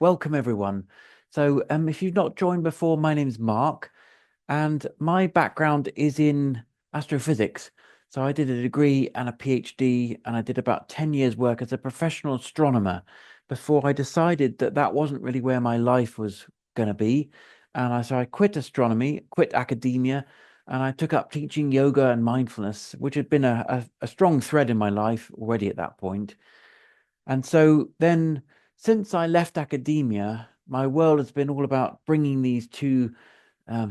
Welcome, everyone. So, if you've not joined before, my name's Mark, and my background is in astrophysics. So, I did a degree and a PhD, and I did about 10 years' work as a professional astronomer before I decided that that wasn't really where my life was going to be. So I quit astronomy, quit academia, and I took up teaching yoga and mindfulness, which had been a strong thread in my life already at that point. And so then, since I left academia, my world has been all about bringing these two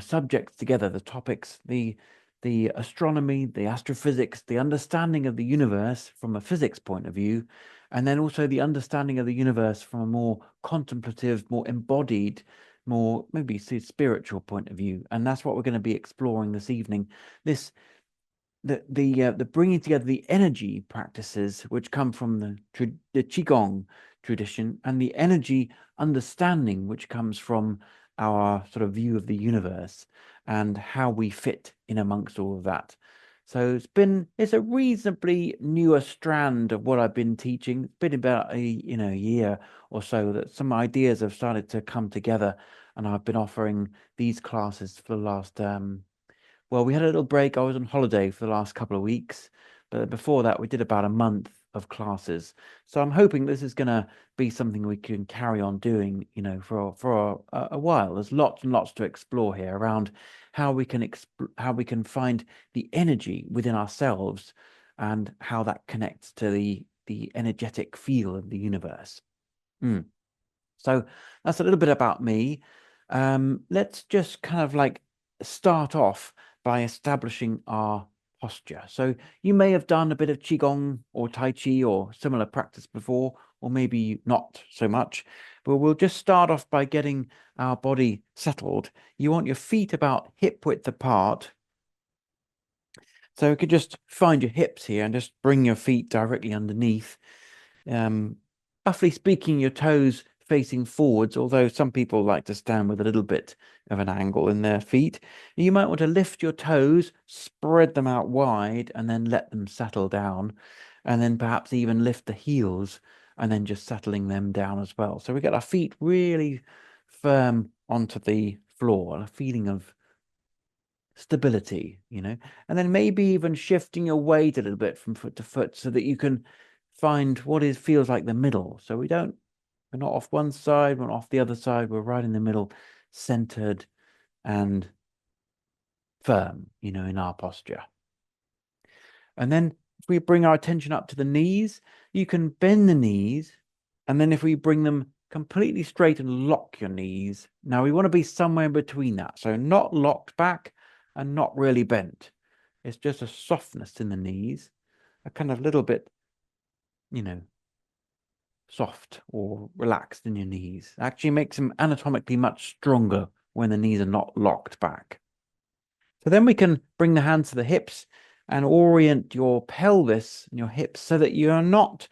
subjects together, the topics, the astronomy, the astrophysics, the understanding of the universe from a physics point of view, and then also the understanding of the universe from a more contemplative, more embodied, more maybe spiritual point of view. And that's what we're going to be exploring this evening. This the bringing together the energy practices which come from the Qigong tradition and the energy understanding which comes from our sort of view of the universe and how we fit in amongst all of that. So it's a reasonably newer strand of what I've been teaching. It's been about a year or so that some ideas have started to come together, and I've been offering these classes for the last well, we had a little break. I was on holiday for the last couple of weeks, but before that, we did about a month of classes. So I'm hoping this is going to be something we can carry on doing, for a while. There's lots and lots to explore here around how we can find the energy within ourselves and how that connects to the energetic feel of the universe. So that's a little bit about me. Let's just kind of like start off by establishing our posture. So you may have done a bit of Qigong or Tai Chi or similar practice before, or maybe not so much, but we'll just start off by getting our body settled. You want your feet about hip width apart. So you could just find your hips here and just bring your feet directly underneath. Roughly speaking, your toes facing forwards, although some people like to stand with a little bit of an angle in their feet. You might want to lift your toes, spread them out wide, and then let them settle down. And then perhaps even lift the heels and then just settling them down as well. So we get our feet really firm onto the floor, a feeling of stability, and then maybe even shifting your weight a little bit from foot to foot so that you can find what feels like the middle. So we're not off one side, we're not off the other side, we're right in the middle, centered and firm, in our posture. And then if we bring our attention up to the knees, you can bend the knees, and then if we bring them completely straight and lock your knees. Now we want to be somewhere in between that. So not locked back and not really bent. It's just a softness in the knees, a kind of little bit, soft or relaxed in your knees. It actually makes them anatomically much stronger when the knees are not locked back. So then we can bring the hands to the hips and orient your pelvis and your hips so that you're not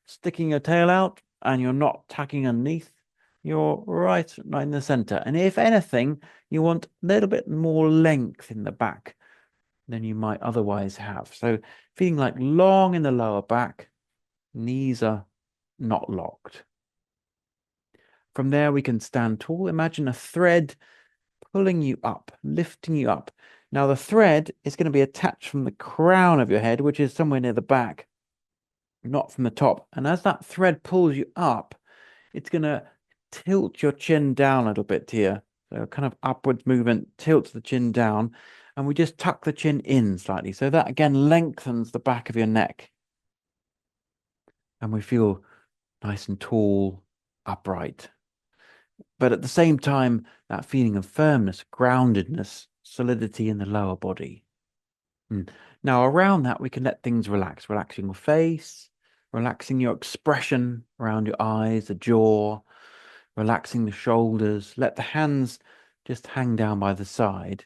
sticking your tail out and you're not tacking underneath. You're right in the center. And if anything, you want a little bit more length in the back than you might otherwise have. So feeling like long in the lower back, knees are not locked. From there, we can stand tall. Imagine a thread pulling you up, lifting you up. Now, the thread is going to be attached from the crown of your head, which is somewhere near the back, not from the top. And as that thread pulls you up, it's going to tilt your chin down a little bit here. So kind of upwards movement tilts the chin down, and we just tuck the chin in slightly. So that again lengthens the back of your neck. And we feel nice and tall, upright. But at the same time, that feeling of firmness, groundedness, solidity in the lower body. Now, around that, we can let things relax, relaxing your face, relaxing your expression around your eyes, the jaw, relaxing the shoulders. Let the hands just hang down by the side.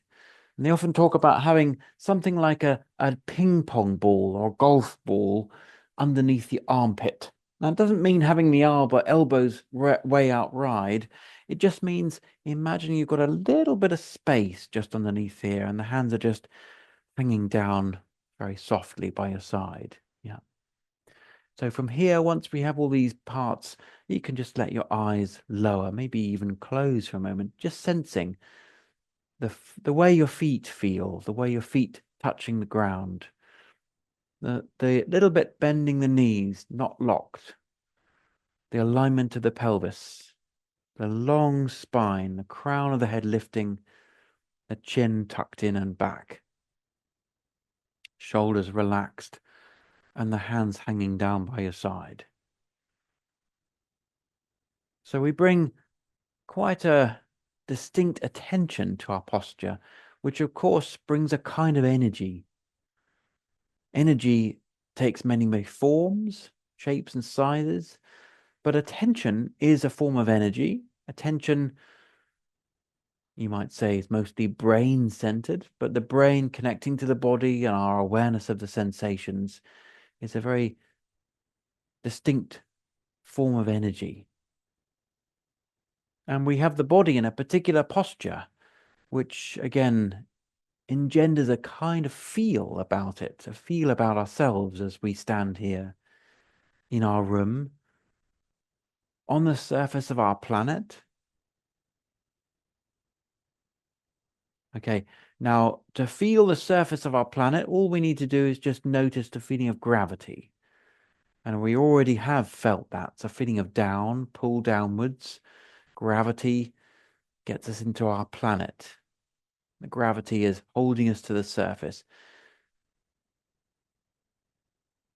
And they often talk about having something like a ping pong ball or golf ball underneath the armpit. Now, it doesn't mean having the elbows way out wide. It just means imagine you've got a little bit of space just underneath here, and the hands are just hanging down very softly by your side. Yeah. So from here, once we have all these parts, you can just let your eyes lower, maybe even close for a moment, just sensing the way your feet feel, the way your feet touching the ground, the little bit bending the knees, not locked, the alignment of the pelvis, the long spine, the crown of the head lifting, the chin tucked in and back, shoulders relaxed, and the hands hanging down by your side. So we bring quite a distinct attention to our posture, which of course brings a kind of energy. Energy takes many forms, shapes and sizes, but attention is a form of energy. Attention, you might say, is mostly brain-centered, but the brain connecting to the body and our awareness of the sensations is a very distinct form of energy. And we have the body in a particular posture, which again engenders a kind of feel about it, a feel about ourselves as we stand here in our room, on the surface of our planet. Okay, now to feel the surface of our planet, all we need to do is just notice the feeling of gravity. And we already have felt that. It's a feeling of down, pull downwards. Gravity gets us into our planet. The gravity is holding us to the surface.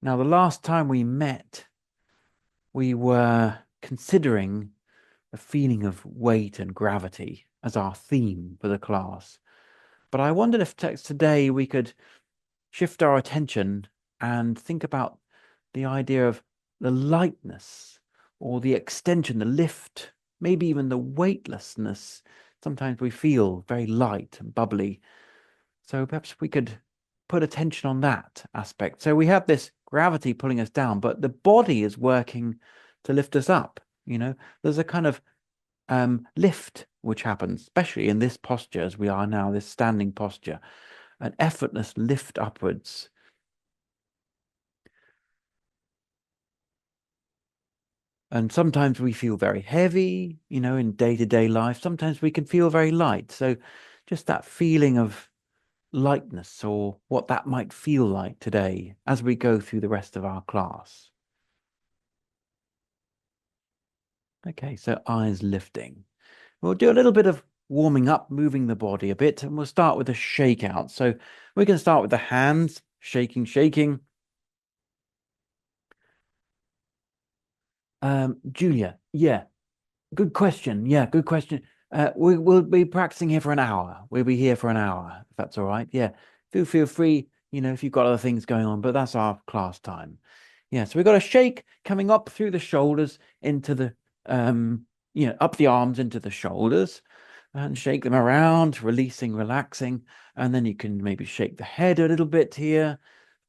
Now, the last time we met, we were considering the feeling of weight and gravity as our theme for the class. But I wondered if today we could shift our attention and think about the idea of the lightness or the extension, the lift, maybe even the weightlessness. Sometimes we feel very light and bubbly. So perhaps we could put attention on that aspect. So we have this gravity pulling us down, but the body is working to lift us up. You know, there's a kind of lift which happens, especially in this posture as we are now, this standing posture, an effortless lift upwards. And sometimes we feel very heavy, you know, in day-to-day life. Sometimes we can feel very light. So just that feeling of lightness, or what that might feel like today as we go through the rest of our class. Okay, so eyes lifting. We'll do a little bit of warming up, moving the body a bit, and we'll start with a shake out. So we can start with the hands, shaking. Julia, yeah, good question. Yeah, good question. We'll be practicing here for an hour. We'll be here for an hour, if that's all right. Yeah, feel free, you know, if you've got other things going on, but that's our class time. Yeah, so we've got a shake coming up through the shoulders into the, you know, up the arms into the shoulders, and shake them around, releasing, relaxing. And then you can maybe shake the head a little bit here,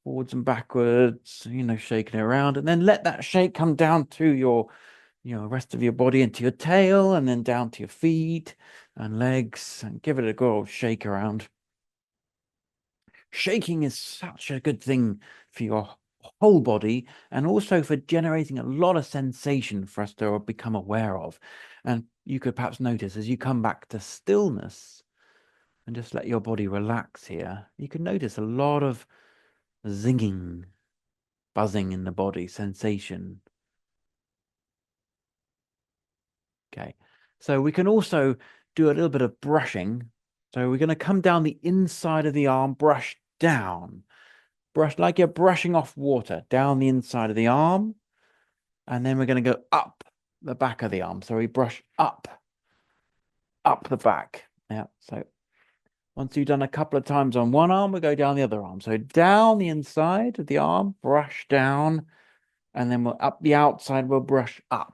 forwards and backwards, you know, shaking it around, and then let that shake come down to your, you know, rest of your body, into your tail, and then down to your feet and legs, and give it a good old shake around. Shaking is such a good thing for your whole body, and also for generating a lot of sensation for us to become aware of. And you could perhaps notice as you come back to stillness and just let your body relax here, you can notice a lot of zinging, buzzing in the body, sensation. Okay, so we can also do a little bit of brushing. So we're going to come down the inside of the arm, brush down. Brush like you're brushing off water down the inside of the arm. And then we're going to go up the back of the arm. So we brush up the back. Yeah, so once you've done a couple of times on one arm, we go down the other arm. So down the inside of the arm, brush down, and then we'll up the outside, we'll brush up.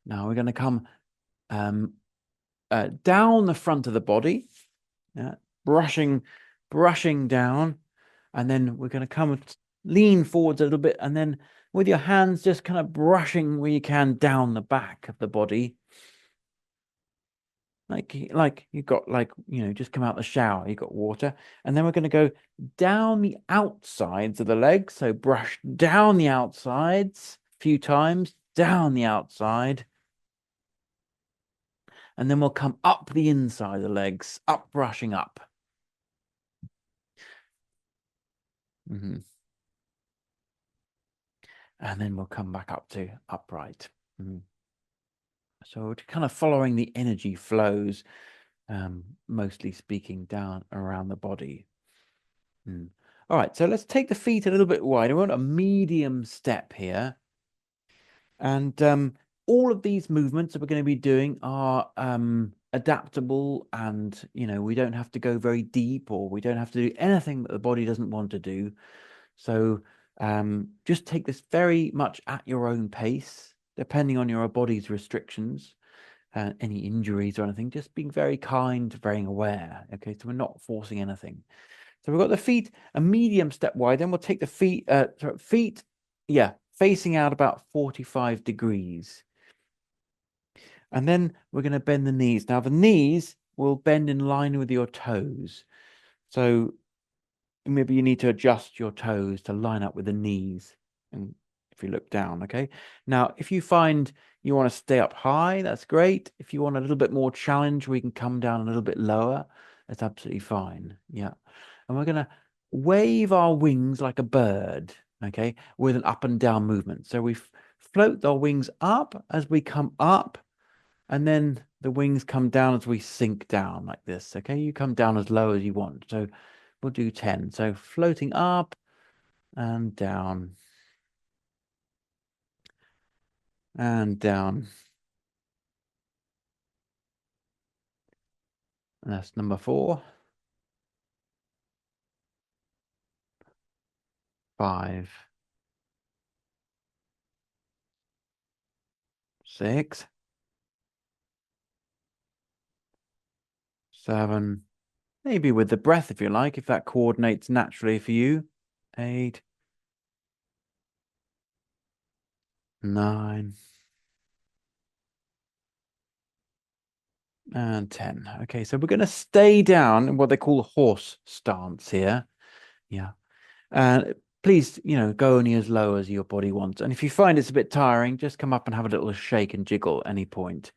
Now we're going to come down the front of the body, brushing down, and then we're going to come lean forwards a little bit, and then with your hands just kind of brushing where you can down the back of the body. like you've got like, just come out the shower, you've got water, and then we're going to go down the outsides of the legs. So brush down the outsides a few times, down the outside, and then we'll come up the inside of the legs, up, brushing up. And then we'll come back up to upright. So we're kind of following the energy flows, mostly speaking, down around the body. All right, so let's take the feet a little bit wider. We want a medium step here. And all of these movements that we're going to be doing are adaptable, and we don't have to go very deep, or we don't have to do anything that the body doesn't want to do. So just take this very much at your own pace, depending on your body's restrictions, any injuries or anything. Just being very kind, very aware. Okay, so we're not forcing anything. So we've got the feet a medium step wide. Then we'll take the feet, facing out about 45 degrees. And then we're going to bend the knees. Now the knees will bend in line with your toes. So maybe you need to adjust your toes to line up with the knees. And if you look down, okay. Now, if you find you want to stay up high, that's great. If you want a little bit more challenge, we can come down a little bit lower. That's absolutely fine. Yeah. And we're going to wave our wings like a bird, okay, with an up and down movement. So we float our wings up as we come up, and then the wings come down as we sink down like this, okay? You come down as low as you want. So we'll do 10. So floating up and down and down. And that's number 4. 5. 6. 7. Maybe with the breath, if you like, if that coordinates naturally for you. 8. 9. And 10. Okay, so we're going to stay down in what they call horse stance here. Yeah. And please, go only as low as your body wants. And if you find it's a bit tiring, just come up and have a little shake and jiggle at any point.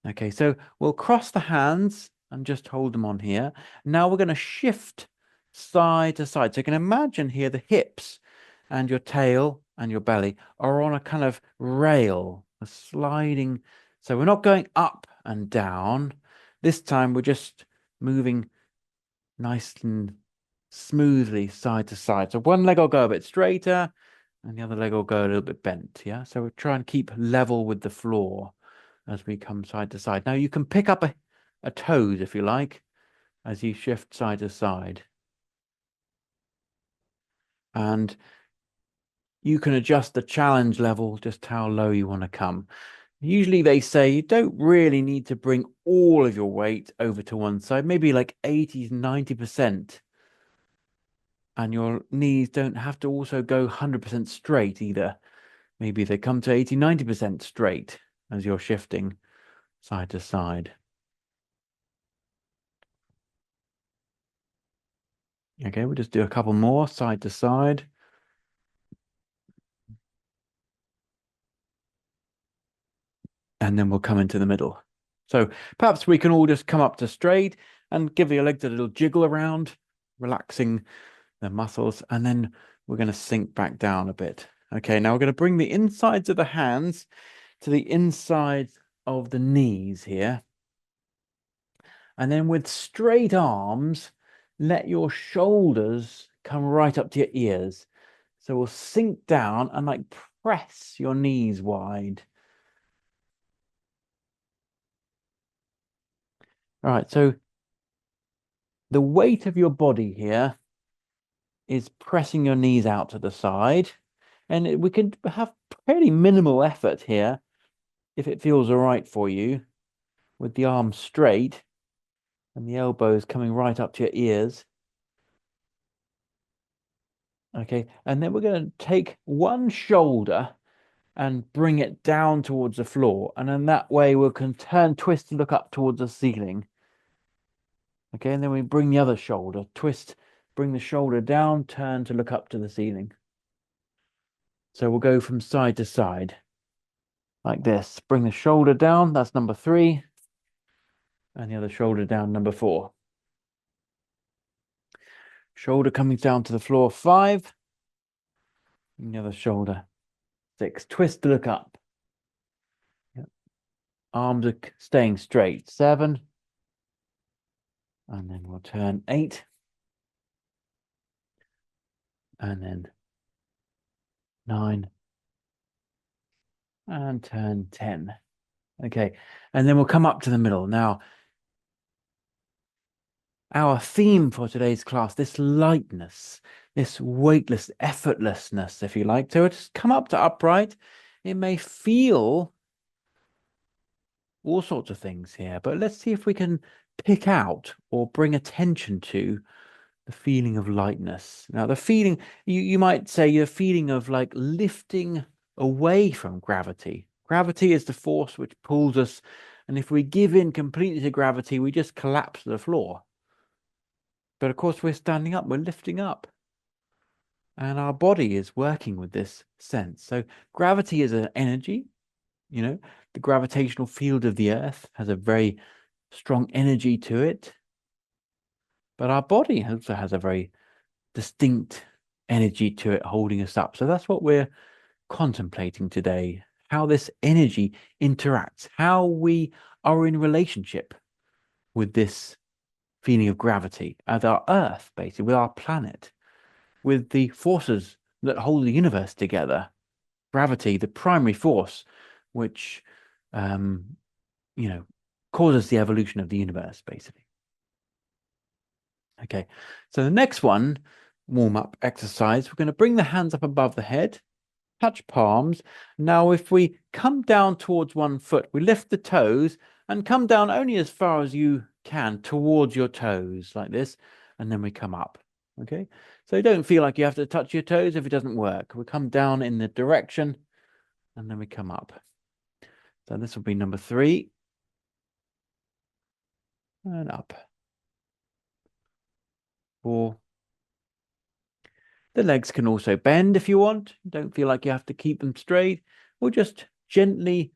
Okay, so we'll cross the hands and just hold them on here. Now we're going to shift side to side. So you can imagine here the hips and your tail and your belly are on a kind of rail, a sliding. So we're not going up and down. This time we're just moving nice and smoothly side to side. So one leg will go a bit straighter and the other leg will go a little bit bent. Yeah. So we'll try and keep level with the floor as we come side to side. Now you can pick up a toes if you like, as you shift side to side. And you can adjust the challenge level, just how low you want to come. Usually they say you don't really need to bring all of your weight over to one side, maybe like 80 to 90%. And your knees don't have to also go 100% straight either. Maybe they come to 80, 90% straight as you're shifting side to side. Okay, we'll just do a couple more side to side. And then we'll come into the middle. So perhaps we can all just come up to straight and give your legs a little jiggle around, relaxing the muscles. And then we're going to sink back down a bit. Okay, now we're going to bring the insides of the hands to the insides of the knees here. And then with straight arms, let your shoulders come right up to your ears. So we'll sink down and like press your knees wide. All right, so the weight of your body here is pressing your knees out to the side. And we can have pretty minimal effort here if it feels all right for you, with the arms straight and the elbows coming right up to your ears. Okay, and then we're going to take one shoulder and bring it down towards the floor. And then that way we can turn, twist, and look up towards the ceiling. Okay, and then we bring the other shoulder, twist, bring the shoulder down, turn to look up to the ceiling. So we'll go from side to side like this. Bring the shoulder down, that's number 3. And the other shoulder down, number 4. Shoulder coming down to the floor, 5. And the other shoulder, 6. Twist to look up. Yep. Arms are staying straight, 7. And then we'll turn 8. And then 9. And turn 10. Okay, and then we'll come up to the middle. Now, our theme for today's class, this lightness, this weightless, effortlessness, if you like. So just come up to upright. It may feel all sorts of things here, but let's see if we can pick out or bring attention to the feeling of lightness. Now, the feeling, you might say, the feeling of like lifting away from gravity. Gravity is the force which pulls us, and if we give in completely to gravity, we just collapse to the floor. But of course, we're standing up, we're lifting up. And our body is working with this sense. So gravity is an energy, you know, the gravitational field of the earth has a very strong energy to it. But our body also has a very distinct energy to it holding us up. So that's what we're contemplating today, how this energy interacts, how we are in relationship with this feeling of gravity at our earth, basically, with our planet, with the forces that hold the universe together. Gravity, the primary force, which, causes the evolution of the universe, basically. Okay, so the next one, warm-up exercise, we're going to bring the hands up above the head, touch palms. Now, if we come down towards one foot, we lift the toes and come down only as far as you can towards your toes, like this, and then we come up. Okay, so don't feel like you have to touch your toes if it doesn't work. We come down in the direction and then we come up. So this will be number 3. And up. 4. The legs can also bend if you want. Don't feel like you have to keep them straight. Or just gently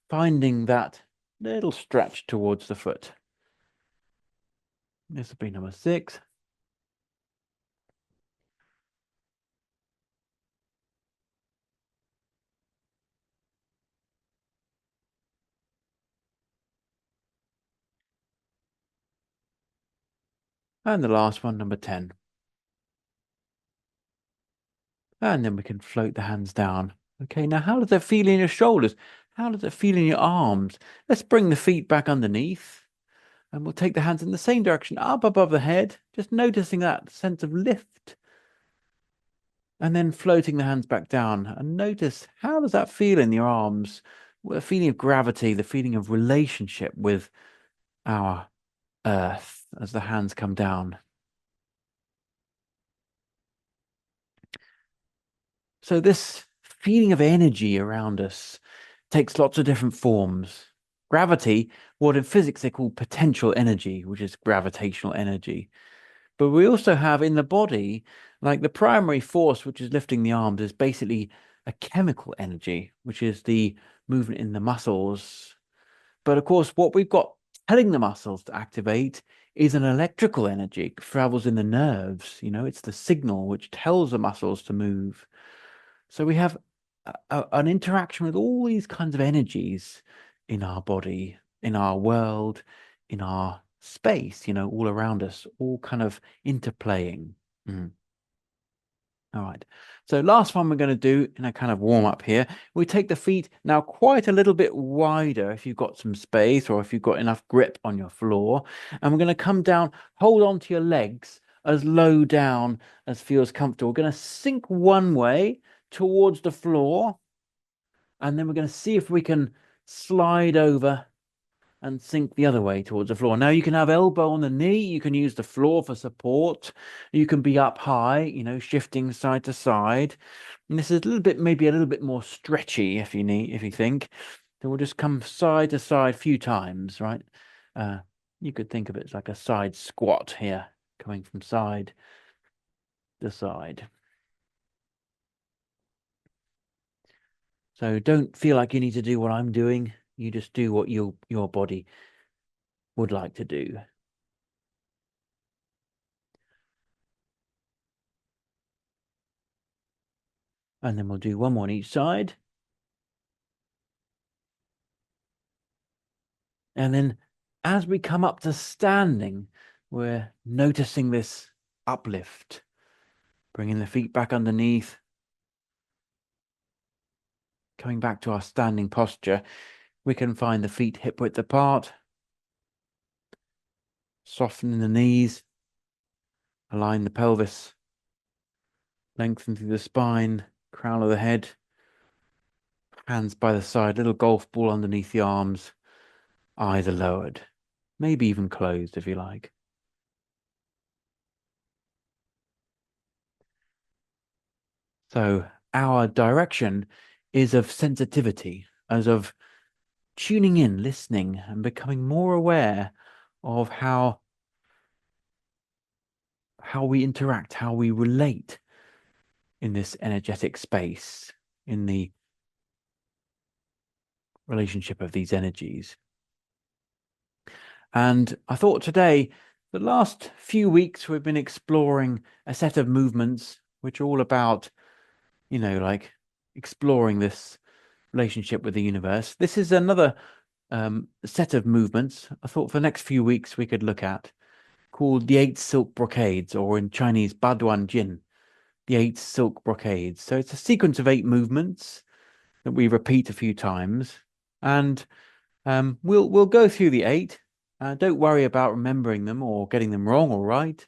finding that little stretch towards the foot. This will be number 6. And the last one, number 10. And then we can float the hands down. Okay, now how does it feel in your shoulders? How does it feel in your arms? Let's bring the feet back underneath. And we'll take the hands in the same direction, up above the head. Just noticing that sense of lift. And then floating the hands back down. And notice, how does that feel in your arms? The feeling of gravity, the feeling of relationship with our earth as the hands come down. So this feeling of energy around us takes lots of different forms. Gravity, what in physics they call potential energy, which is gravitational energy. But we also have in the body, like the primary force, which is lifting the arms, is basically a chemical energy, which is the movement in the muscles. But of course, what we've got telling the muscles to activate is an electrical energy, it travels in the nerves. It's the signal which tells the muscles to move. So we have an interaction with all these kinds of energies in our body, in our world, in our space, all around us, all kind of interplaying. All right. So last one we're going to do in a kind of warm up here, we take the feet now quite a little bit wider if you've got some space or if you've got enough grip on your floor. And we're going to come down, hold on to your legs as low down as feels comfortable. We're going to sink one way towards the floor. And then we're going to see if we can slide over and sink the other way towards the floor. Now you can have elbow on the knee. You can use the floor for support. You can be up high, shifting side to side. And this is a little bit, maybe a little bit more stretchy if you think. So we'll just come side to side a few times, right? You could think of it as like a side squat here, coming from side to side. So don't feel like you need to do what I'm doing. You just do what your body would like to do. And then we'll do one more on each side. And then as we come up to standing, we're noticing this uplift, bringing the feet back underneath, coming back to our standing posture. We can find the feet hip width apart, softening the knees, align the pelvis, lengthen through the spine, crown of the head, hands by the side, little golf ball underneath the arms, eyes are lowered, maybe even closed if you like. So our direction is of sensitivity, as of tuning in, listening, and becoming more aware of how we interact, how we relate in this energetic space, in the relationship of these energies. And I thought today, the last few weeks, we've been exploring a set of movements which are all about, like exploring this relationship with the universe. This is another set of movements I thought for the next few weeks we could look at, called the 8 silk brocades, or in Chinese, Baduan Jin, the 8 silk brocades. So it's a sequence of 8 movements that we repeat a few times, and we'll go through the 8. Don't worry about remembering them or getting them wrong or right.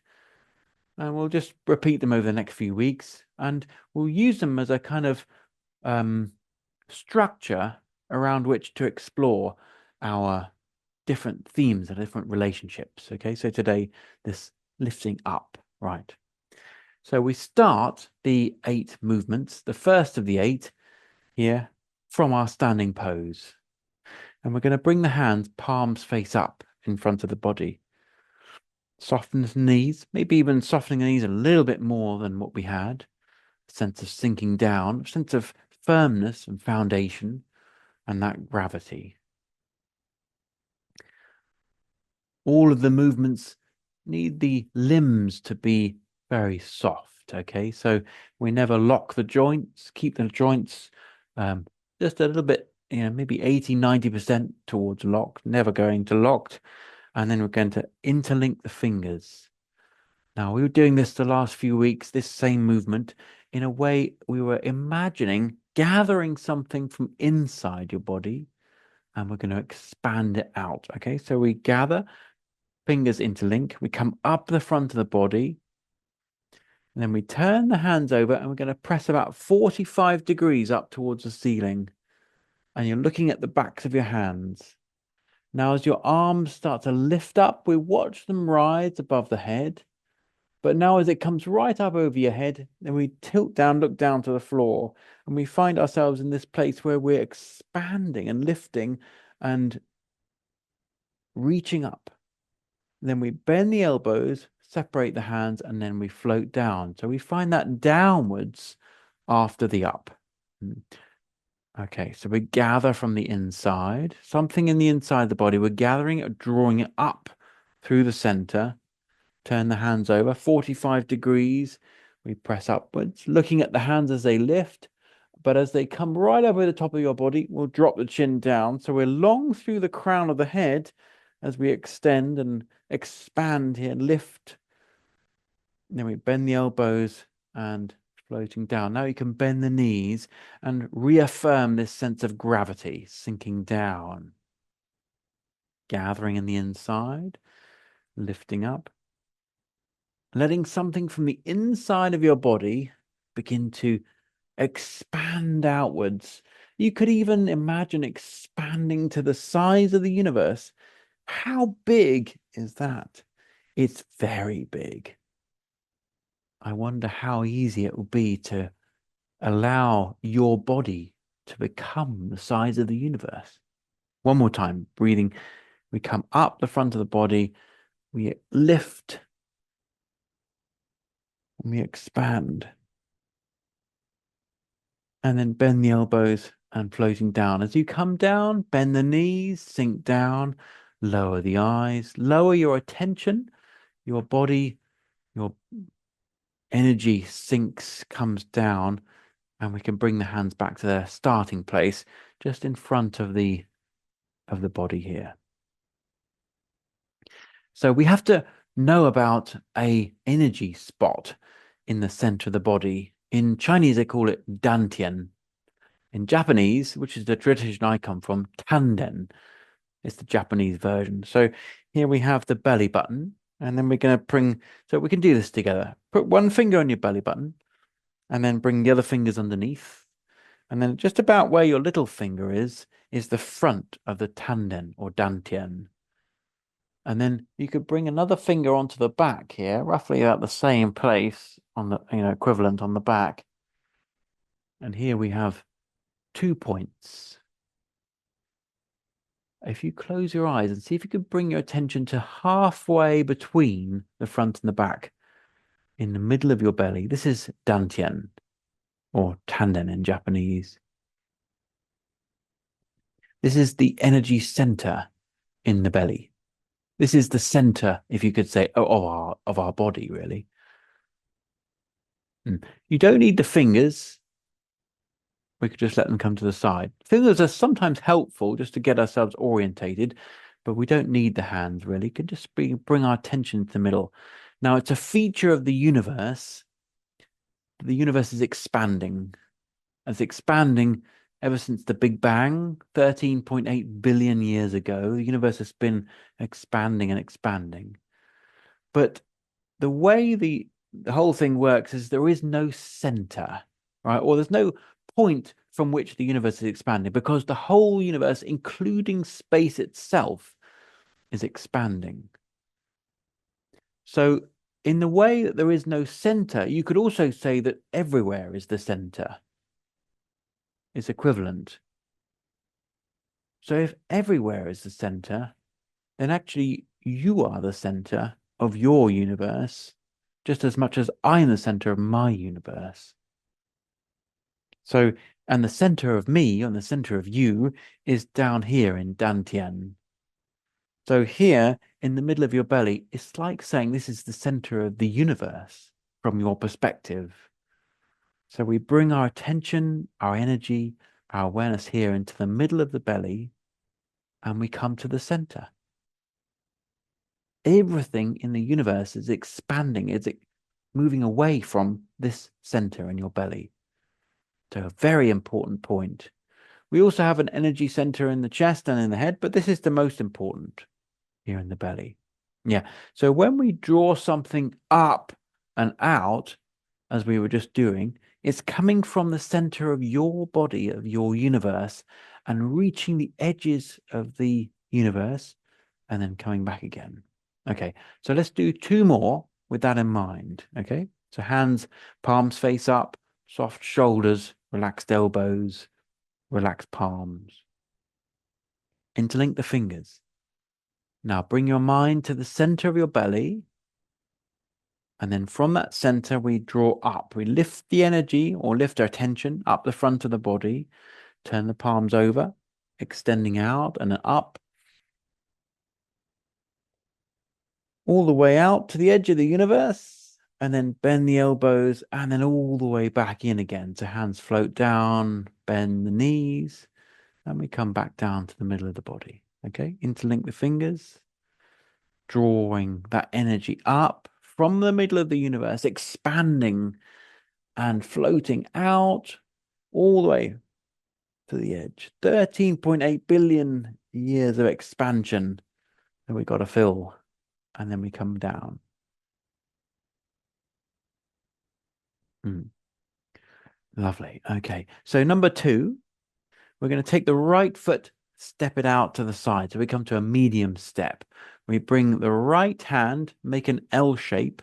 And we'll just repeat them over the next few weeks, and we'll use them as a kind of structure around which to explore our different themes and different relationships. Okay, so today, this lifting up, right? So we start the 8 movements, the first of the 8 here, from our standing pose. And we're going to bring the hands palms face up in front of the body. Soften the knees, maybe even softening the knees a little bit more than what we had. A sense of sinking down, a sense of firmness and foundation, and that gravity. All of the movements need the limbs to be very soft, okay? So we never lock the joints, keep the joints just a little bit, maybe 80, 90% towards locked, never going to locked. And then we're going to interlink the fingers. Now, we were doing this the last few weeks, this same movement, in a way we were imagining gathering something from inside your body, and we're going to expand it out, okay? So we gather, fingers interlink, we come up the front of the body, and then we turn the hands over, and we're going to press about 45 degrees up towards the ceiling. And you're looking at the backs of your hands. Now, as your arms start to lift up, we watch them rise above the head. But now as it comes right up over your head, then we tilt down, look down to the floor, and we find ourselves in this place where we're expanding and lifting and reaching up. Then we bend the elbows, separate the hands, and then we float down. So we find that downwards after the up. Okay, so we gather from the inside, something in the inside of the body. We're gathering it, drawing it up through the center. Turn the hands over 45 degrees. We press upwards, looking at the hands as they lift. But as they come right over the top of your body, we'll drop the chin down. So we're long through the crown of the head as we extend and expand here, lift. And then we bend the elbows and floating down. Now you can bend the knees and reaffirm this sense of gravity, sinking down. Gathering in the inside, lifting up. Letting something from the inside of your body begin to expand outwards. You could even imagine expanding to the size of the universe How big is that? It's very big. I wonder how easy it will be to allow your body to become the size of the universe. One more time, breathing. We come up the front of the body, we lift, and we expand. And then bend the elbows and floating down. As you come down, bend the knees, sink down, lower the eyes, lower your attention, your body, your energy sinks, comes down, and we can bring the hands back to their starting place just in front of the body here. So we have to know about a energy spot in the center of the body. In Chinese, they call it dantian. In Japanese, which is the tradition I come from, tanden is the Japanese version. So here we have the belly button, and then we're going to bring, so we can do this together. Put one finger on your belly button, and then bring the other fingers underneath. And then just about where your little finger is the front of the tanden or dantian. And then you could bring another finger onto the back here, roughly at the same place on the, equivalent on the back. And here we have 2 points. If you close your eyes and see if you can bring your attention to halfway between the front and the back, in the middle of your belly, this is dantian or tanden in Japanese. This is the energy center in the belly. This is the center, if you could say, of our body, really. You don't need the fingers. We could just let them come to the side. Fingers are sometimes helpful just to get ourselves orientated, but we don't need the hands, really. We can just bring our attention to the middle. Now, it's a feature of the universe. The universe is expanding. It's expanding ever since the Big Bang, 13.8 billion years ago. The universe has been expanding and expanding. But the way the whole thing works is there is no center, right? Or there's no point from which the universe is expanding, because the whole universe, including space itself, is expanding. So in the way that there is no center, you could also say that everywhere is the center. It's equivalent. So if everywhere is the center, then actually you are the center of your universe, just as much as I'm the center of my universe. So, and the center of me and the center of you is down here in dantian. So here in the middle of your belly, it's like saying this is the center of the universe from your perspective. So we bring our attention, our energy, our awareness here into the middle of the belly, and we come to the center. Everything in the universe is expanding. It's moving away from this center in your belly. So a very important point. We also have an energy center in the chest and in the head, but this is the most important here in the belly. Yeah. So when we draw something up and out, as we were just doing, it's coming from the center of your body, of your universe, and reaching the edges of the universe and then coming back again. Okay. So let's do 2 more with that in mind. Okay. So hands, palms face up, soft shoulders, relaxed elbows, relaxed palms. Interlink the fingers. Now bring your mind to the center of your belly. And then from that center, we draw up. We lift the energy or lift our attention up the front of the body. Turn the palms over, extending out and then up. All the way out to the edge of the universe. And then bend the elbows and then all the way back in again. So hands float down, bend the knees. And we come back down to the middle of the body. Okay, interlink the fingers. Drawing that energy up from the middle of the universe, expanding and floating out all the way to the edge. 13.8 billion years of expansion that we got to fill. And then we come down. Lovely. Okay. So number 2, we're going to take the right foot step it out to the side. So we come to a medium step. We bring the right hand, make an L shape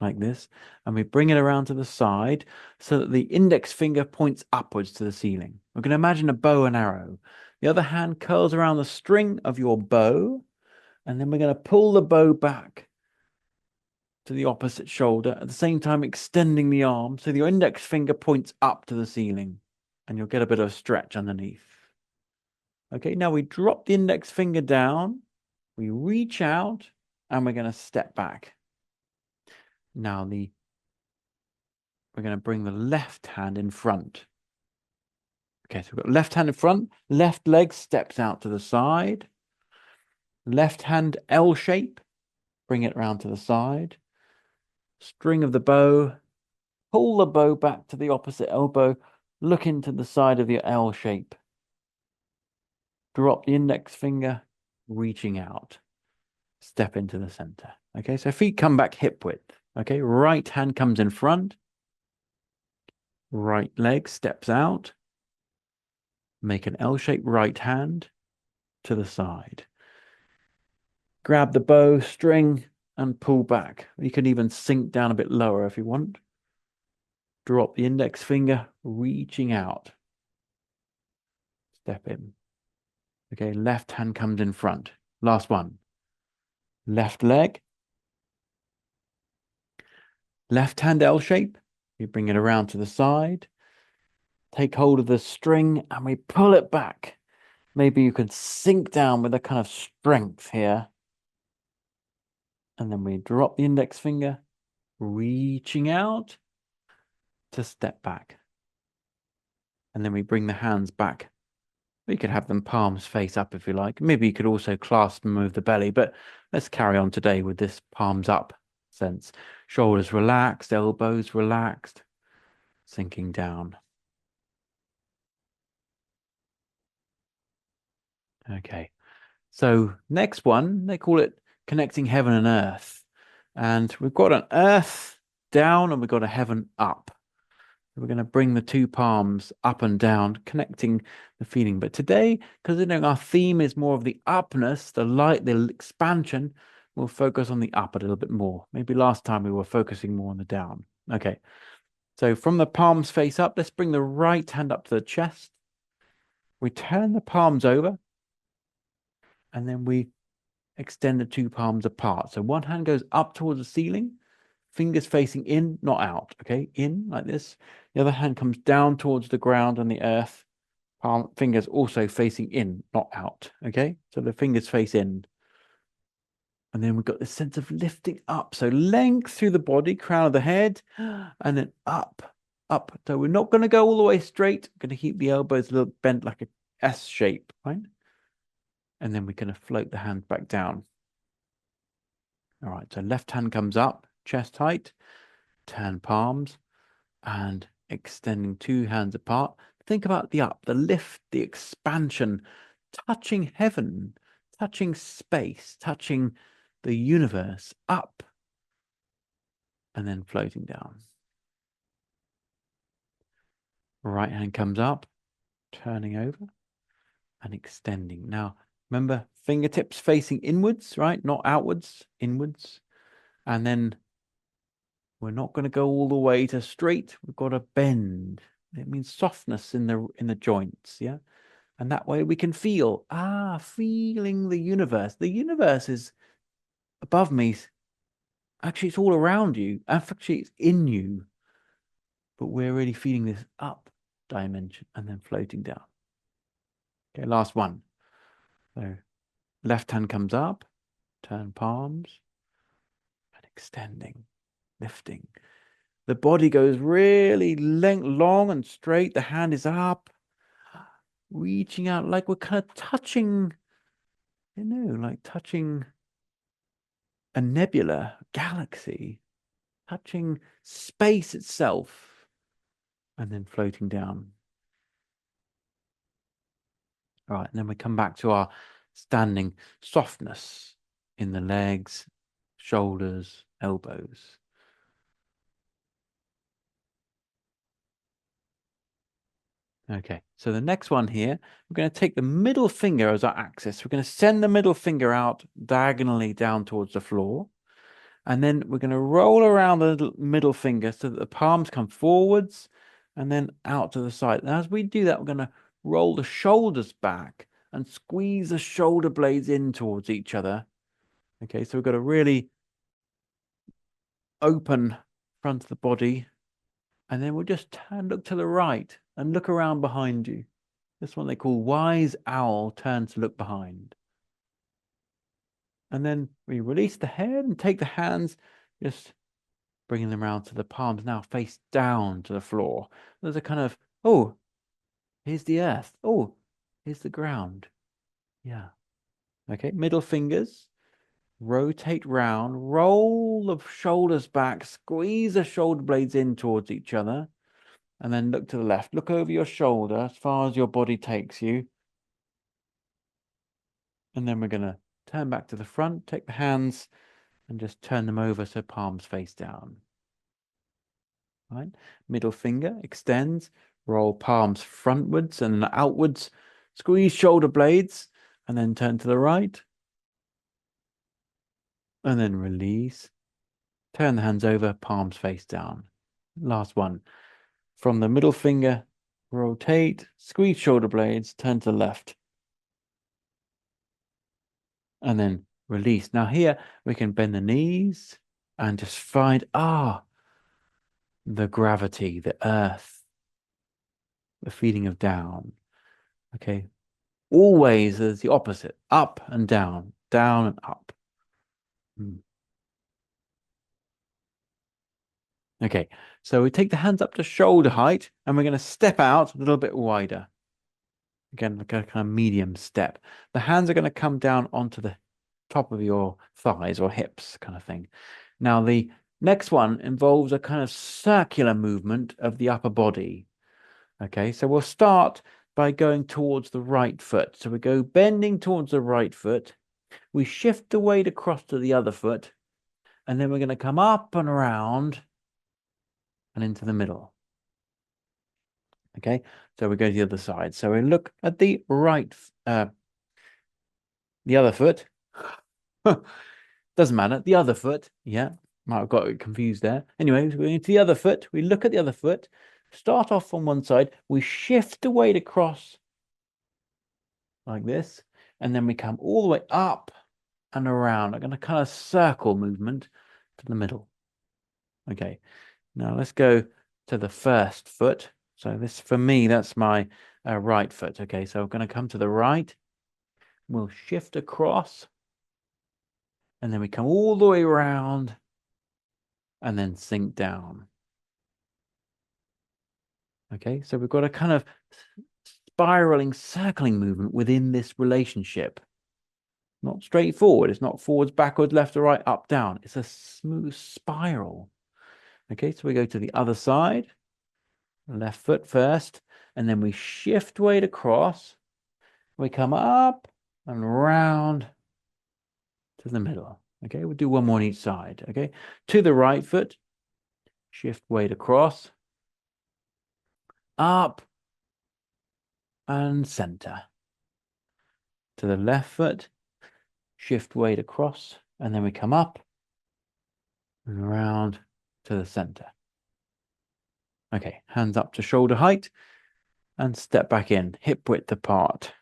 like this, and we bring it around to the side so that the index finger points upwards to the ceiling. We're going to imagine a bow and arrow. The other hand curls around the string of your bow, and then we're going to pull the bow back to the opposite shoulder, at the same time extending the arm so your index finger points up to the ceiling, and you'll get a bit of a stretch underneath. Okay, now we drop the index finger down, we reach out, and we're going to step back. Now we're going to bring the left hand in front. Okay, so we've got left hand in front, left leg steps out to the side, left hand L shape, bring it around to the side, string of the bow, pull the bow back to the opposite elbow, look into the side of the L shape, drop the index finger, reaching out, step into the center. Okay, so feet come back hip width. Okay, right hand comes in front, right leg steps out, make an L-shaped right hand to the side. Grab the bow, string, and pull back. You can even sink down a bit lower if you want. Drop the index finger, reaching out. Step in. Okay, left hand comes in front. Last one. Left leg. Left hand L shape. We bring it around to the side. Take hold of the string and we pull it back. Maybe you can sink down with a kind of strength here. And then we drop the index finger, reaching out to step back. And then we bring the hands back. We could have them palms face up if you like. Maybe you could also clasp and move the belly, but let's carry on today with this palms up sense. Shoulders relaxed, elbows relaxed, sinking down. Okay, so next one, they call it connecting heaven and earth. And we've got an earth down and we've got a heaven up. We're going to bring the two palms up and down, connecting the feeling. But today, considering our theme is more of the upness, the light, the expansion, we'll focus on the up a little bit more. Maybe last time we were focusing more on the down. Okay, so from the palms face up, let's bring the right hand up to the chest. We turn the palms over, and then we extend the two palms apart. So one hand goes up towards the ceiling, fingers facing in, not out, okay? In, like this. The other hand comes down towards the ground and the earth. Palm fingers also facing in, not out, okay? So the fingers face in. And then we've got this sense of lifting up. So length through the body, crown of the head, and then up, up. So we're not going to go all the way straight. We're going to keep the elbows a little bent like a S shape, right? And then we're going to float the hand back down. All right, so left hand comes up, chest height, turn palms, and extending two hands apart. Think about the up, the lift, the expansion, touching heaven, touching space, touching the universe, up, and then floating down. Right hand comes up, turning over, and extending. Now, remember, fingertips facing inwards, right? Not outwards, inwards. And then we're not going to go all the way to straight. We've got to bend. It means softness in the joints, yeah? And that way we can feel, feeling the universe. The universe is above me. Actually, it's all around you. Actually, it's in you. But we're really feeling this up dimension and then floating down. Okay, last one. So left hand comes up, turn palms, and extending, lifting. The body goes really long and straight. The hand is up, reaching out like we're kind of touching, like touching a nebula, galaxy, touching space itself, and then floating down. All right, and then we come back to our standing softness in the legs, shoulders, elbows. Okay, so the next one here, we're going to take the middle finger as our axis. We're going to send the middle finger out diagonally down towards the floor. And then we're going to roll around the middle finger so that the palms come forwards and then out to the side. And as we do that, we're going to roll the shoulders back and squeeze the shoulder blades in towards each other. Okay, so we've got a really open front of the body. And then we'll just turn, look to the right and look around behind you. This one they call wise owl, turn to look behind. And then we release the head and take the hands, just bringing them around to the palms now face down to the floor. There's a kind of, oh, here's the earth. Oh, here's the ground. Yeah. Okay, middle fingers, rotate round, roll the shoulders back, squeeze the shoulder blades in towards each other, and then look to the left. Look over your shoulder as far as your body takes you. And then we're going to turn back to the front, take the hands and just turn them over so palms face down. Right? Middle finger extends, roll palms frontwards and outwards, squeeze shoulder blades, and then turn to the right. And then release. Turn the hands over, palms face down. Last one. From the middle finger, rotate, squeeze shoulder blades, turn to the left. And then release. Now here we can bend the knees and just find, the gravity, the earth, the feeling of down. Okay. Always there's the opposite, up and down and up. Okay, so we take the hands up to shoulder height and we're going to step out a little bit wider. Again, like a kind of medium step. The hands are going to come down onto the top of your thighs or hips kind of thing. Now, the next one involves a kind of circular movement of the upper body. Okay, so we'll start by going towards the right foot. So we go bending towards the right foot. We shift the weight across to the other foot. And then we're going to come up and around and into the middle. Okay, so we go to the other side. So we look at the right, the other foot. Doesn't matter. The other foot. Yeah, might have got confused there. Anyway, we're going to the other foot. We look at the other foot. Start off on one side. We shift the weight across like this. And then we come all the way up and around. I'm going to kind of circle movement to the middle. Okay, now let's go to the first foot. So this, for me, that's my right foot. Okay, so I'm going to come to the right. We'll shift across. And then we come all the way around. And then sink down. Okay, so we've got a kind of spiraling, circling movement within this relationship. Not straightforward. It's not forwards, backwards, left or right, up, down. It's a smooth spiral. Okay, so we go to the other side. Left foot first. And then we shift weight across. We come up and round to the middle. Okay, we'll do one more on each side. Okay, to the right foot. Shift weight across. Up and center. To the left foot. Shift weight across. And then we come up and around to the center. Okay, hands up to shoulder height and step back in, hip width apart.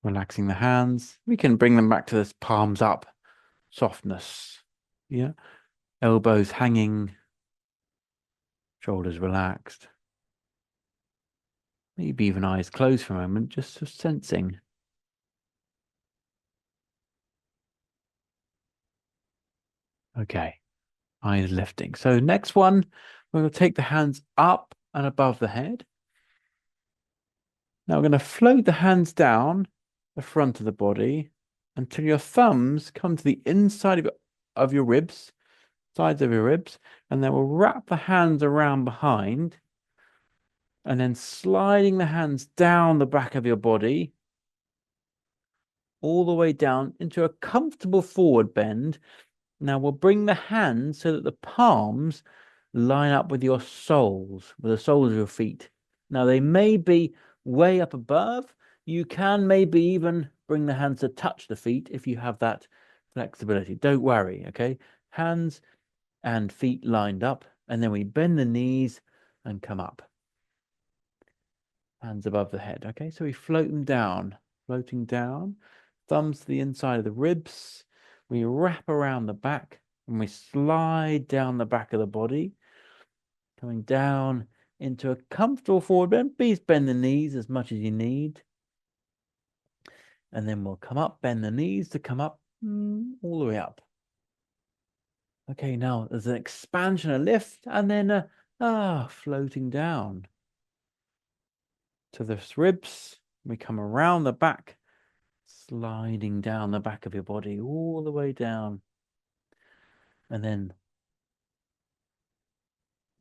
Relaxing the hands. We can bring them back to this palms up softness. Yeah. Elbows hanging, shoulders relaxed. Maybe even eyes closed for a moment, just sensing. Okay, eyes lifting. So next one, we're going to take the hands up and above the head. Now we're going to float the hands down the front of the body until your thumbs come to the inside of your ribs, sides of your ribs, and then we'll wrap the hands around behind and then sliding the hands down the back of your body all the way down into a comfortable forward bend. Now we'll bring the hands so that the palms line up with your soles, with the soles of your feet. Now, they may be way up above. You can maybe even bring the hands to touch the feet if you have that flexibility. Don't worry, okay? Hands and feet lined up, and then we bend the knees and come up. Hands above the head, okay? So we float them down, floating down, thumbs to the inside of the ribs. We wrap around the back and we slide down the back of the body, coming down into a comfortable forward bend. Please bend the knees as much as you need. And then we'll come up, bend the knees to come up all the way up. Okay, now there's an expansion, a lift, and then floating down to the ribs. We come around the back, sliding down the back of your body all the way down. And then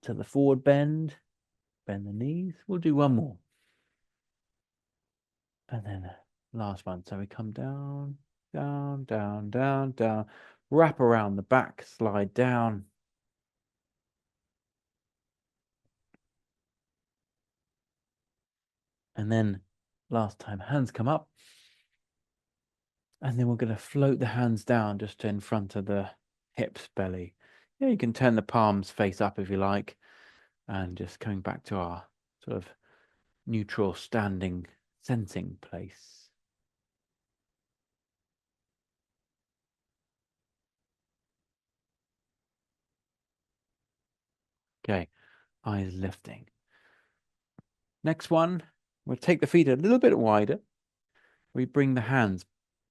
to the forward bend, bend the knees. We'll do one more. And then last one. So we come down, down, down, down, down, wrap around the back, slide down. And then last time, hands come up. And then we're going to float the hands down just in front of the hips, belly. Yeah, you can turn the palms face up if you like. And just coming back to our sort of neutral standing sensing place. Okay, eyes lifting. Next one, we'll take the feet a little bit wider. We bring the hands.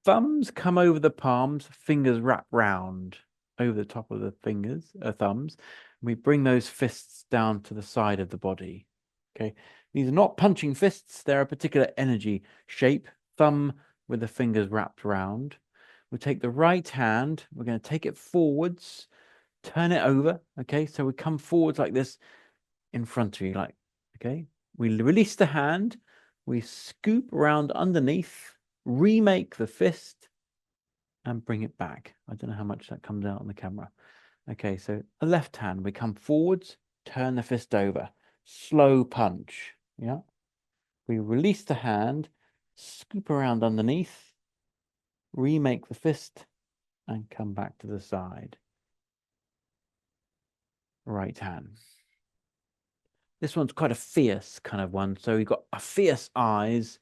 Thumbs come over the palms, fingers wrap round over the top of the fingers, thumbs. We bring those fists down to the side of the body. Okay, these are not punching fists. They're a particular energy shape. Thumb with the fingers wrapped round. We'll take the right hand. We're going to take it forwards, turn it over. Okay, so we come forwards like this in front of you, like, okay. We release the hand. We scoop around underneath, remake the fist, and bring it back. I don't know how much that comes out on the camera. Okay, so the left hand, we come forwards, turn the fist over, slow punch. Yeah. We release the hand, scoop around underneath, remake the fist, and come back to the side. Right hand. This one's quite a fierce kind of one. So you've got a fierce eyes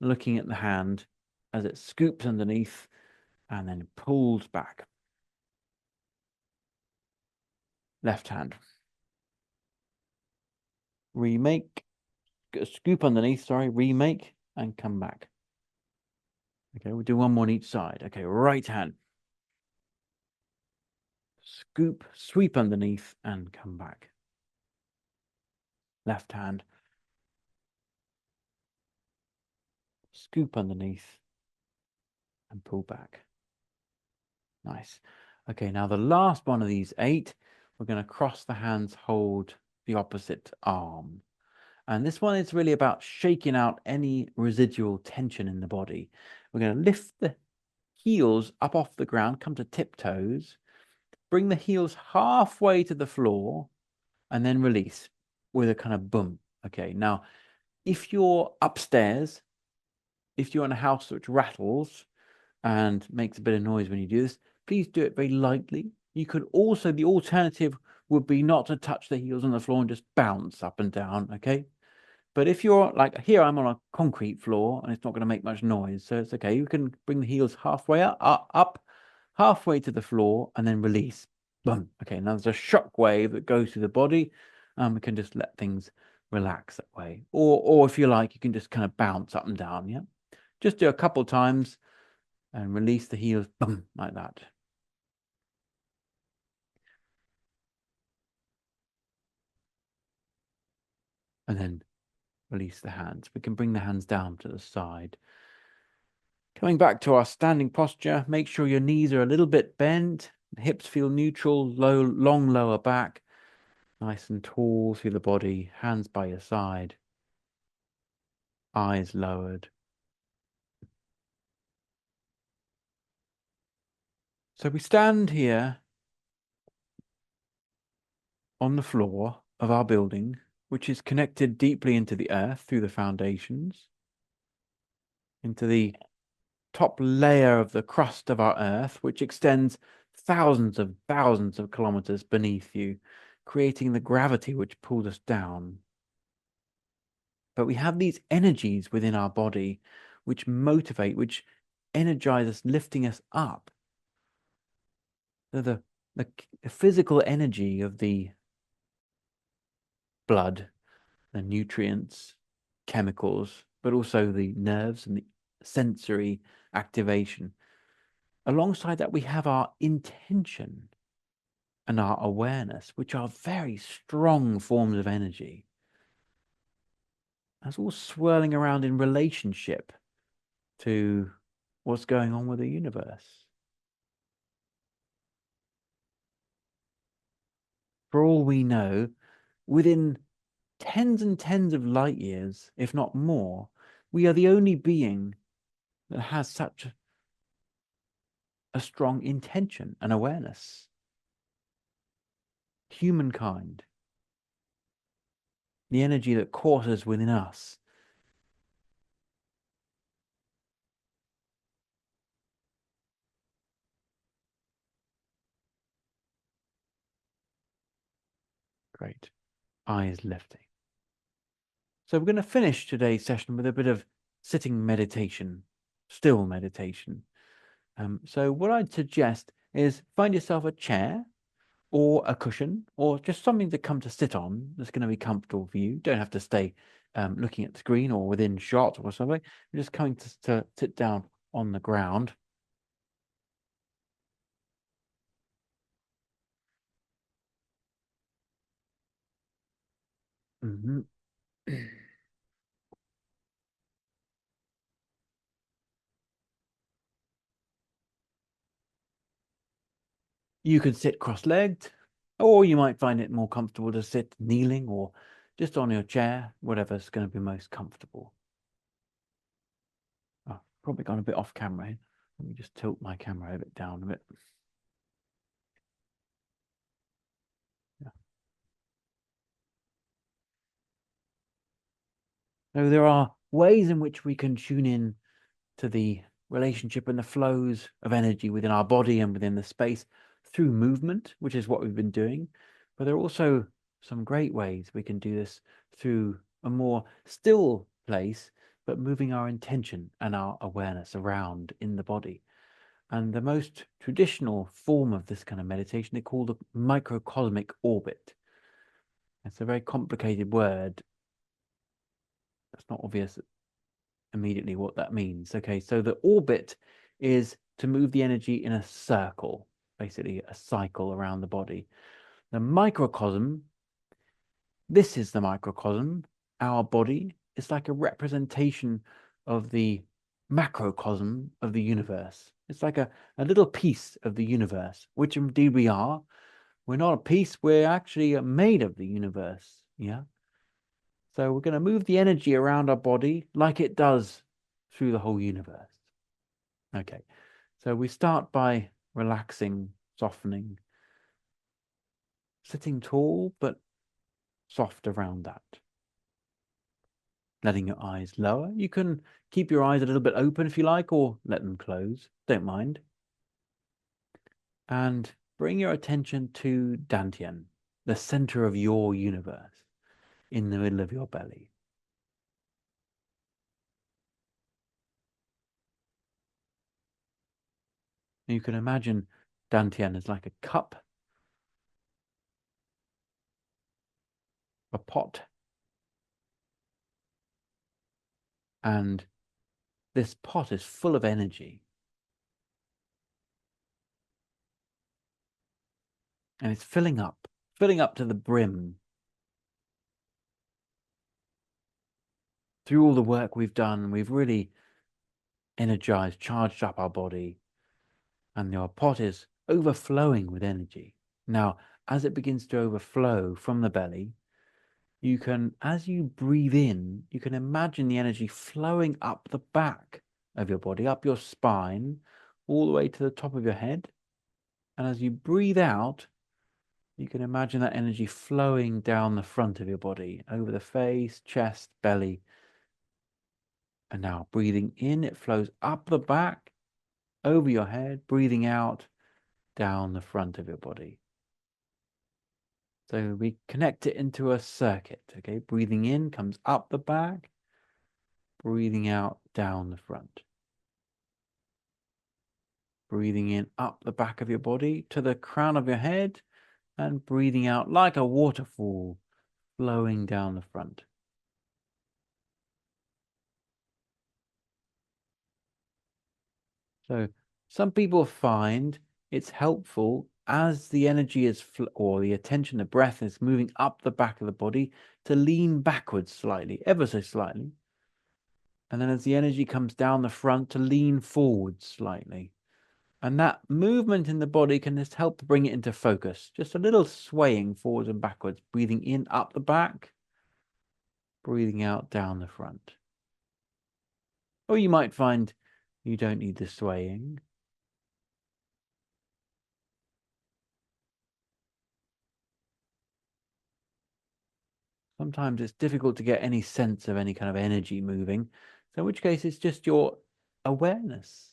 looking at the hand as it scoops underneath and then pulls back. Left hand. Remake, scoop underneath, sorry, remake and come back. Okay, we'll do one more on each side. Okay, right hand. Scoop, sweep underneath and come back. Left hand. Scoop underneath and pull back. Nice. Okay, now the last one of these 8, we're going to cross the hands, hold the opposite arm. And this one is really about shaking out any residual tension in the body. We're going to lift the heels up off the ground, come to tiptoes, bring the heels halfway to the floor, and then release with a kind of boom. Okay, now, if you're upstairs, if you're in a house which rattles and makes a bit of noise when you do this, please do it very lightly. You could also, the alternative would be not to touch the heels on the floor and just bounce up and down, okay? But if you're like here, I'm on a concrete floor and it's not going to make much noise, so it's okay. You can bring the heels halfway up, halfway to the floor, and then release. Boom. Okay, now there's a shock wave that goes through the body, and we can just let things relax that way. Or if you like, you can just kind of bounce up and down. Yeah, just do a couple times and release the heels. Boom, like that. And then release the hands. We can bring the hands down to the side. Coming back to our standing posture, make sure your knees are a little bit bent, hips feel neutral, long lower back, nice and tall through the body, hands by your side, eyes lowered. So we stand here on the floor of our building, which is connected deeply into the earth through the foundations, into the top layer of the crust of our earth, which extends thousands of kilometers beneath you, creating the gravity which pulled us down. But we have these energies within our body which motivate, which energize us, lifting us up. The physical energy of the blood, the nutrients, chemicals, but also the nerves and the sensory activation. Alongside that, we have our intention and our awareness, which are very strong forms of energy. That's all swirling around in relationship to what's going on with the universe. For all we know, within tens and tens of light years, if not more, we are the only being that has such a strong intention and awareness. Humankind, the energy that courses within us. Great. Eyes lifting. So we're going to finish today's session with a bit of sitting meditation, still meditation. So what I'd suggest is find yourself a chair or a cushion or just something to come to sit on that's going to be comfortable for you. Don't have to stay looking at the screen or within shot or something. You're just coming to sit down on the ground. Mm-hmm. You could sit cross-legged, or you might find it more comfortable to sit kneeling or just on your chair, whatever's going to be most comfortable. Oh, probably gone a bit off camera here. Let me just tilt my camera a bit down a bit. Yeah. So there are ways in which we can tune in to the relationship and the flows of energy within our body and within the space through movement, which is what we've been doing. But there are also some great ways we can do this through a more still place, but moving our intention and our awareness around in the body. And the most traditional form of this kind of meditation, they call the microcosmic orbit. It's a very complicated word. It's not obvious immediately what that means. Okay, so the orbit is to move the energy in a circle, basically a cycle around the body. The microcosm, this is the microcosm, our body. It's like a representation of the macrocosm of the universe. It's like a little piece of the universe, which indeed we are. We're not a piece, we're actually made of the universe. Yeah. So we're going to move the energy around our body like it does through the whole universe. Okay, so we start by relaxing, softening, sitting tall, but soft around that. Letting your eyes lower. You can keep your eyes a little bit open if you like, or let them close. Don't mind. And bring your attention to Dantian, the center of your universe, in the middle of your belly. You can imagine Dantian as like a cup, a pot, and this pot is full of energy. And it's filling up to the brim. Through all the work we've done, we've really energized, charged up our body, and our pot is overflowing with energy. Now, as it begins to overflow from the belly, you can, as you breathe in, you can imagine the energy flowing up the back of your body, up your spine, all the way to the top of your head. And as you breathe out, You can imagine that energy flowing down the front of your body, over the face, chest, belly. And now breathing in, it flows up the back, over your head, breathing out, down the front of your body. So we connect it into a circuit, okay? Breathing in comes up the back, breathing out, down the front. Breathing in up the back of your body to the crown of your head, and breathing out like a waterfall, flowing down the front. So some people find it's helpful as the energy is, or the attention, the breath is moving up the back of the body, to lean backwards slightly, ever so slightly. And then as the energy comes down the front, to lean forward slightly. And that movement in the body can just help bring it into focus. Just a little swaying forwards and backwards, breathing in up the back, breathing out down the front. Or you might find you don't need the swaying. Sometimes it's difficult to get any sense of any kind of energy moving. So in which case it's just your awareness,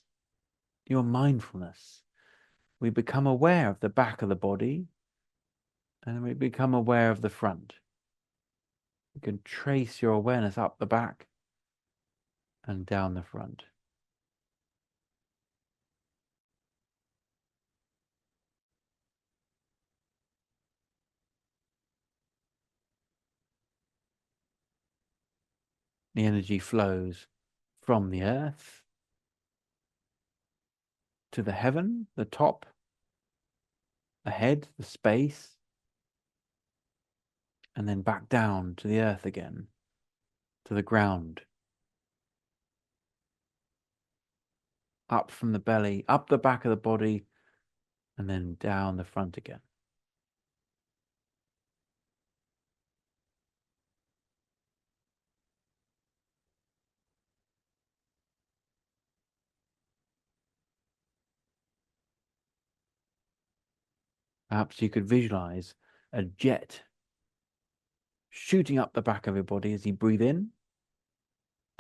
your mindfulness. We become aware of the back of the body, and we become aware of the front. You can trace your awareness up the back and down the front. The energy flows from the earth to the heaven, the top, the head, the space, and then back down to the earth again, to the ground. Up from the belly, up the back of the body, and then down the front again. Perhaps you could visualize a jet shooting up the back of your body as you breathe in,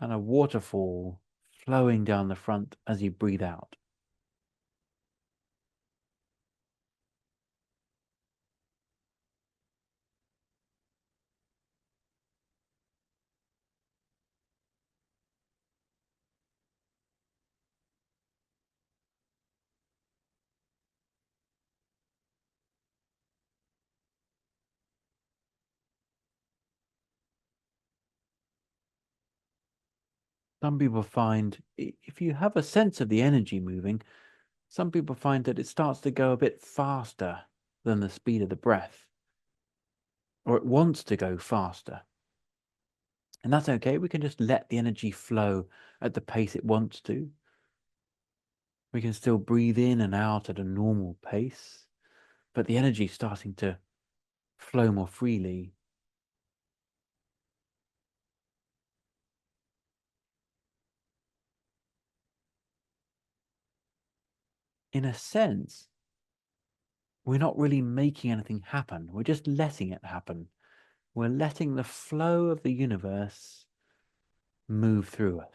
and a waterfall flowing down the front as you breathe out. Some people find if you have a sense of the energy moving, some people find that it starts to go a bit faster than the speed of the breath, or it wants to go faster. And that's okay. We can just let the energy flow at the pace it wants to. We can still breathe in and out at a normal pace, but the energy is starting to flow more freely. In a sense, we're not really making anything happen. We're just letting it happen. We're letting the flow of the universe move through us.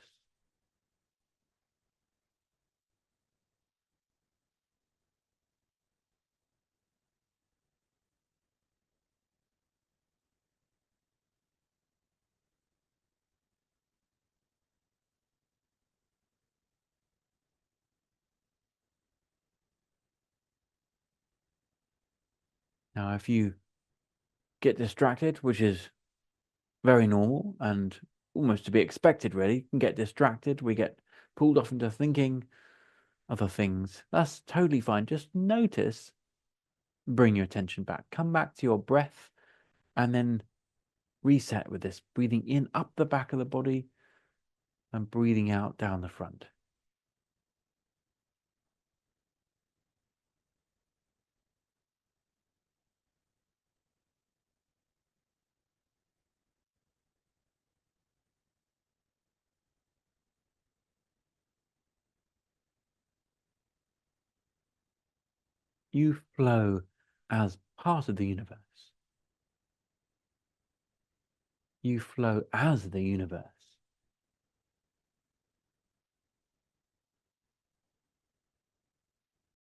Now, if you get distracted, which is very normal and almost to be expected, really, you can get distracted. We get pulled off into thinking other things. That's totally fine. Just notice, bring your attention back, come back to your breath, and then reset with this, breathing in up the back of the body and breathing out down the front. You flow as part of the universe. You flow as the universe.